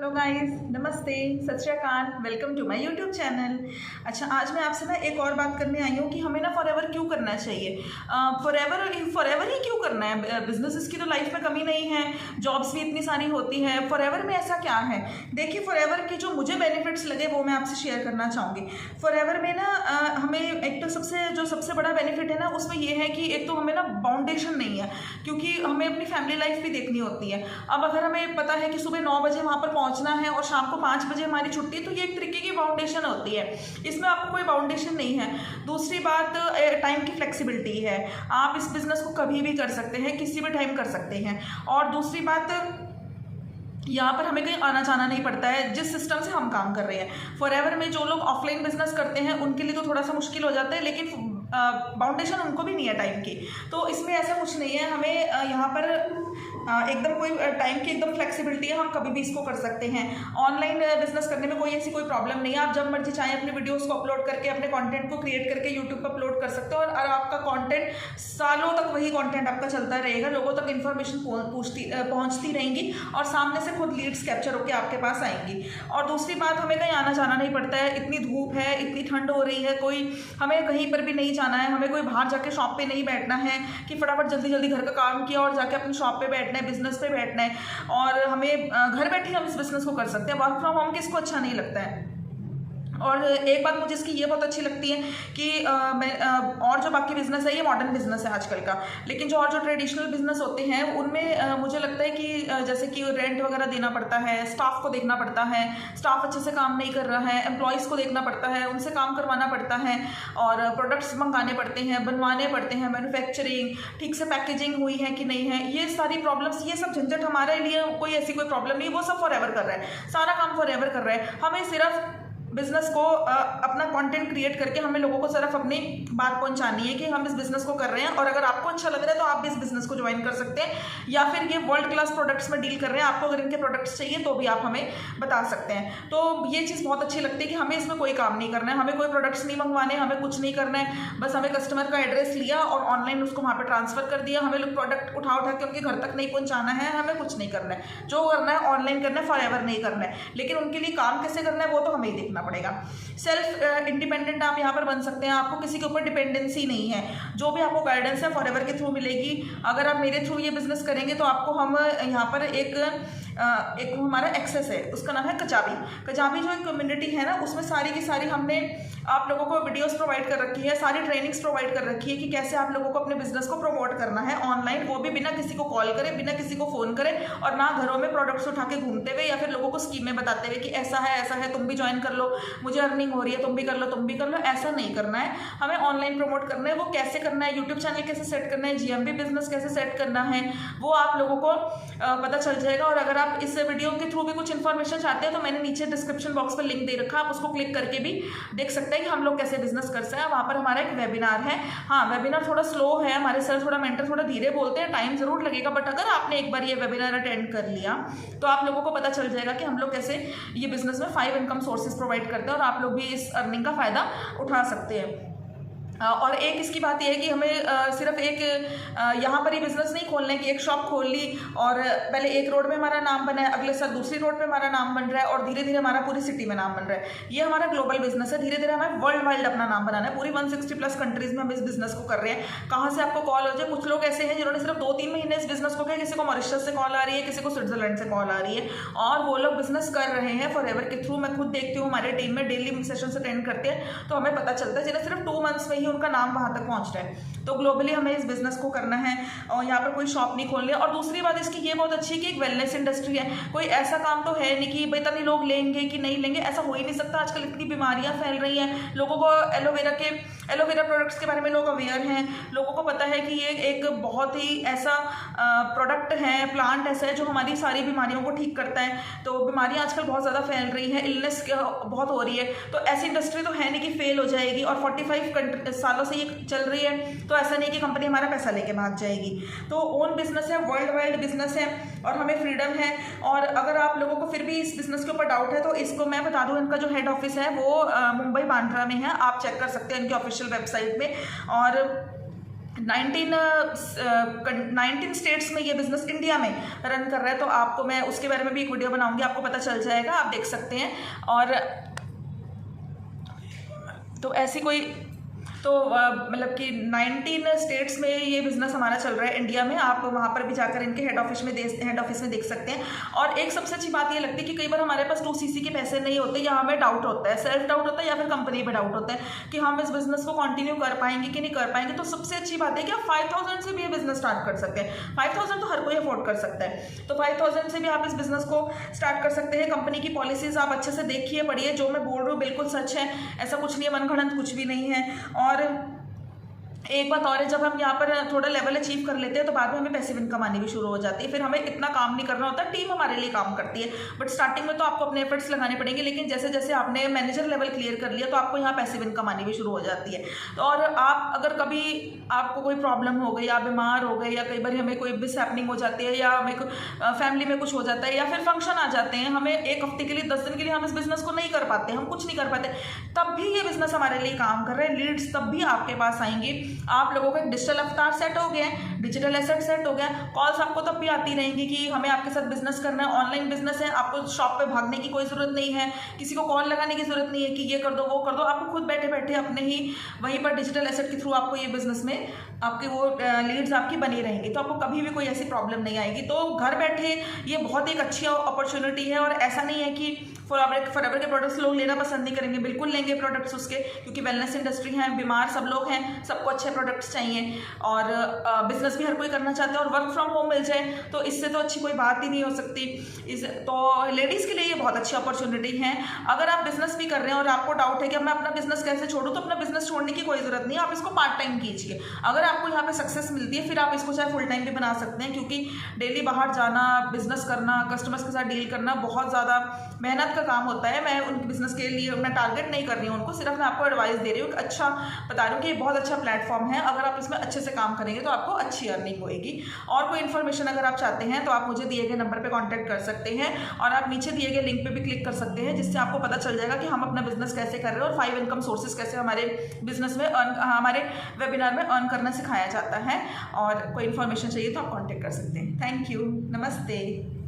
Hello guys, नमस्ते, सत श्री अकाल, welcome to my YouTube channel. अच्छा, आज मैं आपसे ना एक और बात करने आई हूँ कि हमें ना फॉरएवर क्यों करना चाहिए। फॉरएवर ही क्यों करना है। बिजनेसेस की तो लाइफ में कमी नहीं है, जॉब्स भी इतनी सारी होती है, फॉरएवर में ऐसा क्या है। देखिए, फॉरएवर के जो मुझे बेनिफिट्स लगे वो मैं आपसे शेयर करना चाहूँगी। फॉरएवर में ना हमें एक तो सबसे बड़ा बेनिफिट है ना, उसमें ये है कि एक तो हमें ना बाउंडेशन नहीं है, क्योंकि हमें अपनी फैमिली लाइफ भी देखनी होती है। अब अगर हमें पता है कि सुबह 9 बजे वहाँ पर पहुंचना है और शाम को 5 बजे हमारी छुट्टी है, तो ये एक तरीके की बाउंडेशन होती है। इसमें आपको कोई बाउंडेशन नहीं है। दूसरी बात, टाइम की फ्लेक्सिबिलिटी है। आप इस बिजनेस को कभी भी कर सकते हैं, किसी भी टाइम कर सकते हैं। और दूसरी बात, यहाँ पर हमें कहीं आना जाना नहीं पड़ता है जिस सिस्टम से हम काम कर रहे हैं। फॉरएवर में जो लोग ऑफलाइन बिजनेस करते हैं उनके लिए तो थोड़ा सा मुश्किल हो जाता है, लेकिन बाउंडेशन उनको भी नहीं है टाइम की। तो इसमें ऐसा कुछ नहीं है। हमें यहाँ पर एकदम कोई टाइम की एकदम फ्लेक्सिबिलिटी है, हम कभी भी इसको कर सकते हैं। ऑनलाइन बिजनेस करने में कोई ऐसी कोई प्रॉब्लम नहीं है। आप जब मर्जी चाहें अपने वीडियोस को अपलोड करके, अपने कंटेंट को क्रिएट करके यूट्यूब पर अपलोड कर सकते हो, और आपका कंटेंट सालों तक वही कंटेंट आपका चलता रहेगा। लोगों तक इन्फॉर्मेशन पहुंचती रहेंगी और सामने से खुद लीड्स कैप्चर होकर आपके पास आएंगी। और दूसरी बात, हमें कहीं आना जाना नहीं पड़ता है। इतनी धूप है, इतनी ठंड हो रही है, कोई हमें कहीं पर भी नहीं जाना है। हमें कोई बाहर जाके शॉप पे नहीं बैठना है कि फटाफट जल्दी जल्दी घर का काम किया और जाके अपनी शॉप पे बैठना है, बिजनेस पे बैठना है। और हमें घर बैठे हम इस बिजनेस को कर सकते हैं। वर्क फ्रॉम होम किसको अच्छा नहीं लगता है। और एक बात मुझे इसकी ये बहुत अच्छी लगती है कि और जो बाकी बिजनेस है ये मॉडर्न बिजनेस है आजकल का, लेकिन जो ट्रेडिशनल बिजनेस होते हैं उनमें मुझे लगता है कि जैसे कि रेंट वगैरह देना पड़ता है, स्टाफ को देखना पड़ता है, स्टाफ अच्छे से काम नहीं कर रहा है, एम्प्लॉयज़ को देखना पड़ता है, उनसे काम करवाना पड़ता है, और प्रोडक्ट्स मंगाने पड़ते हैं, बनवाने पड़ते हैं, मैन्युफैक्चरिंग, ठीक से पैकेजिंग हुई है कि नहीं है, ये सारी प्रॉब्लम्स, ये सब झंझट हमारे लिए कोई ऐसी कोई प्रॉब्लम नहीं। वो सब फॉरएवर कर रहा है, सारा काम फॉरएवर कर रहा है। हमें सिर्फ बिजनेस को अपना कंटेंट क्रिएट करके हमें लोगों को सिर्फ अपनी बात पहुंचानी है कि हम इस बिजनेस को कर रहे हैं, और अगर आपको अच्छा लग रहा है तो आप भी इस बिजनेस को ज्वाइन कर सकते हैं। या फिर ये वर्ल्ड क्लास प्रोडक्ट्स में डील कर रहे हैं, आपको अगर इनके प्रोडक्ट्स चाहिए तो भी आप हमें बता सकते हैं। तो ये चीज़ बहुत अच्छी लगती है कि हमें इसमें कोई काम नहीं करना है, हमें कोई प्रोडक्ट्स नहीं मंगवाने, हमें कुछ नहीं करना है। बस हमें कस्टमर का एड्रेस लिया और ऑनलाइन उसको वहाँ पर ट्रांसफर कर दिया। हमें लोग प्रोडक्ट उठा के उनके घर तक नहीं पहुँचाना है, हमें कुछ नहीं करना है। जो करना है ऑनलाइन करना है, फॉरएवर नहीं करना है। लेकिन उनके लिए काम कैसे करना है वो तो हमें ही देखना पड़ेगा। सेल्फ इंडिपेंडेंट आप यहाँ पर बन सकते हैं, आपको किसी के ऊपर डिपेंडेंसी नहीं है। जो भी आपको गाइडेंस है फॉरएवर के थ्रू मिलेगी। अगर आप मेरे थ्रू ये बिजनेस करेंगे तो आपको हम यहाँ पर एक हमारा एक्सेस है, उसका नाम है कचाबी जो एक कम्युनिटी है ना, उसमें सारी की सारी हमने आप लोगों को वीडियोस प्रोवाइड कर रखी है, सारी ट्रेनिंग्स प्रोवाइड कर रखी है कि कैसे आप लोगों को अपने बिजनेस को प्रमोट करना है ऑनलाइन, वो भी बिना किसी को कॉल करे, बिना किसी को फ़ोन करे, और ना घरों में प्रोडक्ट्स उठा के घूमते हुए या फिर लोगों को स्कीमें बताते हुए कि ऐसा है तुम भी ज्वाइन कर लो, मुझे अर्निंग हो रही है, तुम भी कर लो। ऐसा नहीं करना है, हमें ऑनलाइन प्रमोट करना है। वो कैसे करना है, यूट्यूब चैनल कैसे सेट करना है, जीएमबी बिजनेस कैसे सेट करना है, वो आप लोगों को पता चल जाएगा। और अगर आप इस वीडियो के थ्रू भी कुछ इन्फॉर्मेशन चाहते हैं तो मैंने नीचे डिस्क्रिप्शन बॉक्स पर लिंक दे रखा है, आप उसको क्लिक करके भी देख सकते हैं कि हम लोग कैसे बिजनेस कर सकते हैं। वहाँ पर हमारा एक वेबिनार है। हाँ, वेबिनार थोड़ा स्लो है, हमारे सर थोड़ा मेंटर थोड़ा धीरे बोलते हैं, टाइम जरूर लगेगा, बट अगर आपने एक बार ये वेबिनार अटेंड कर लिया तो आप लोगों को पता चल जाएगा कि हम लोग कैसे ये बिजनेस में 5 इनकम सोर्सेज प्रोवाइड करते हैं, और आप लोग भी इस अर्निंग का फायदा उठा सकते हैं। और एक इसकी बात यह है कि हमें सिर्फ एक यहाँ पर ही बिजनेस नहीं खोलने की, एक शॉप खोल ली और पहले एक रोड में हमारा नाम बना है, अगले साल दूसरी रोड पे हमारा नाम बन रहा है, और धीरे धीरे हमारा पूरी सिटी में नाम बन रहा है। ये हमारा ग्लोबल बिजनेस है। धीरे धीरे हमें वर्ल्ड वाइड अपना नाम बनाना है। पूरी 160+ कंट्रीज में हम इस बिजनेस को कर रहे हैं। कहाँ से आपको कॉल हो जाए, कुछ लोग ऐसे हैं जिन्होंने सिर्फ 2-3 महीने इस बिजनेस को किया, किसी को मॉरिशस से कॉल आ रही है, किसी को स्विट्जरलैंड से कॉल आ रही है, और वो लोग बिजनेस कर रहे हैं फॉरएवर के थ्रू। मैं खुद देखती हूँ, हमारे टीम में डेली सेशंस अटेंड करते हैं, तो हमें पता चलता है जिन्हें सिर्फ 2 मंथ्स में ही उनका नाम वहाँ तक पहुँच रहा है। तो ग्लोबली हमें इस बिजनेस को करना है, और यहाँ पर कोई शॉप नहीं खोलनी। और दूसरी बात इसकी ये बहुत अच्छी है कि एक वेलनेस इंडस्ट्री है। कोई ऐसा काम तो है नहीं कि इतने लोग लेंगे कि नहीं लेंगे, ऐसा हो ही नहीं सकता। आजकल इतनी बीमारियां फैल रही हैं, लोगों को एलोवेरा प्रोडक्ट्स के बारे में लोग अवेयर हैं, लोगों को पता है कि ये एक बहुत ही ऐसा प्रोडक्ट है, प्लांट ऐसा है जो हमारी सारी बीमारियों को ठीक करता है। तो बीमारियां आजकल बहुत ज़्यादा फैल रही हैं, इलनेस बहुत हो रही है, तो ऐसी इंडस्ट्री तो है नहीं कि फेल हो जाएगी। और 45 सालों से ये चल रही है, तो ऐसा नहीं कि कंपनी हमारा पैसा लेके भाग जाएगी। तो ओन बिजनेस है, वर्ल्ड वाइड बिजनेस है, और हमें फ्रीडम है। और अगर आप लोगों को फिर भी इस बिजनेस के ऊपर डाउट है तो इसको मैं बता दूं, इनका जो हेड ऑफिस है वो मुंबई बांद्रा में है, आप चेक कर सकते हैं इनकी ऑफिशियल वेबसाइट में। और 19 स्टेट्स में ये बिज़नेस इंडिया में रन कर रहा है। तो आपको मैं उसके बारे में भी एक वीडियो बनाऊंगी, आपको पता चल जाएगा, आप देख सकते हैं। और तो ऐसी कोई तो मतलब कि 19 स्टेट्स में ये बिज़नेस हमारा चल रहा है इंडिया में। आप वहाँ पर भी जाकर इनके हेड ऑफिस में देख सकते हैं। और एक सबसे अच्छी बात ये लगती है कि कई बार हमारे पास 2cc के पैसे नहीं होते, या हमें डाउट होता है, सेल्फ डाउट होता है या फिर कंपनी पे डाउट होता है कि हम इस बिज़नेस को कंटिन्यू कर पाएंगे कि नहीं कर पाएंगे। तो सबसे अच्छी बात है कि आप 5000 से भी ये बिज़नेस स्टार्ट कर सकते हैं। 5000 तो हर कोई अफोर्ड कर सकता है, तो 5000 से भी आप इस बिज़नेस को स्टार्ट कर सकते हैं। कंपनी की पॉलिसीज़ आप अच्छे से देखिए, पढ़िए, जो मैं बोल रही हूँ बिल्कुल सच है, ऐसा कुछ नहीं है, मनगढ़ंत कुछ भी नहीं है। और एक बात और है, जब हम यहाँ पर थोड़ा लेवल अचीव कर लेते हैं तो बाद में हमें पैसिव इनकम आनी भी शुरू हो जाती है। फिर हमें इतना काम नहीं करना होता, टीम हमारे लिए काम करती है। बट स्टार्टिंग में तो आपको अपने एफर्ट्स लगाने पड़ेंगे, लेकिन जैसे जैसे आपने मैनेजर लेवल क्लियर कर लिया तो आपको यहाँ पैसिव इनकम आनी भी शुरू हो जाती है। तो और आप अगर कभी आपको कोई प्रॉब्लम हो गई, आप बीमार हो गए, या कई बार हमें कोई मिसहैपनिंग हो जाती है, या हमें फैमिली में कुछ हो जाता है, या फिर फंक्शन आ जाते हैं, हमें एक हफ्ते के लिए 10 दिन के लिए हम इस बिज़नेस को नहीं कर पाते, हम कुछ नहीं कर पाते, तब भी ये बिज़नेस हमारे लिए काम कर रहे हैं। लीड्स तब भी आपके पास आएंगी। आप लोगों का डिजिटल अवतार सेट हो गया है, डिजिटल एसेट सेट हो गया, कॉल्स आपको तब भी आती रहेंगी कि हमें आपके साथ बिजनेस करना है। ऑनलाइन बिजनेस है, आपको शॉप पे भागने की कोई ज़रूरत नहीं है, किसी को कॉल लगाने की ज़रूरत नहीं है कि ये कर दो वो कर दो। आपको खुद बैठे बैठे अपने ही वहीं पर डिजिटल एसेट के थ्रू आपको ये बिजनेस में आपके वो लीड्स आपकी बनी रहेंगी, तो आपको कभी भी कोई ऐसी प्रॉब्लम नहीं आएगी। तो घर बैठे ये बहुत एक अच्छी अपॉर्चुनिटी है। और ऐसा नहीं है कि फॉरएवर के प्रोडक्ट्स लोग लेना पसंद नहीं करेंगे, बिल्कुल लेंगे प्रोडक्ट्स उसके, क्योंकि वेलनेस इंडस्ट्री है, बीमार सब लोग हैं, सबको अच्छे प्रोडक्ट्स चाहिए, और बिजनेस भी हर कोई करना चाहता है, और वर्क फ्रॉम होम मिल जाए तो इससे तो अच्छी कोई बात ही नहीं हो सकती। तो लेडीज़ के लिए ये बहुत अच्छी अपॉर्चुनिटी है। अगर आप बिजनेस भी कर रहे हैं और आपको डाउट है कि मैं अपना बिजनेस कैसे छोड़ूँ, तो अपना बिजनेस छोड़ने की कोई ज़रूरत नहीं है, आप इसको पार्ट टाइम कीजिए। अगर आपको यहाँ पे सक्सेस मिलती है, फिर आप इसको चाहे फुल टाइम भी बना सकते हैं, क्योंकि डेली बाहर जाना, बिजनेस करना, कस्टमर्स के साथ डील करना बहुत ज़्यादा मेहनत का काम होता है। मैं उनके बिजनेस के लिए मैं टारगेट नहीं कर रही हूँ उनको, सिर्फ मैं आपको एडवाइस दे रही हूँ, अच्छा बता रही हूँ कि ये बहुत अच्छा प्लेटफॉर्म है। अगर आप इसमें अच्छे से काम करेंगे तो आपको अच्छी अर्निंग होएगी। और कोई इन्फॉर्मेशन अगर आप चाहते हैं तो आप मुझे दिए गए नंबर पे कांटेक्ट कर सकते हैं, और आप नीचे दिए गए लिंक पे भी क्लिक कर सकते हैं, जिससे आपको पता चल जाएगा कि हम अपना बिजनेस कैसे कर रहे हैं और 5 इनकम सोर्सेज कैसे हमारे बिजनेस में हमारे वेबिनार में अर्न करना सिखाया जाता है। और कोई इन्फॉर्मेशन चाहिए तो आप कॉन्टेक्ट कर सकते हैं। थैंक यू, नमस्ते।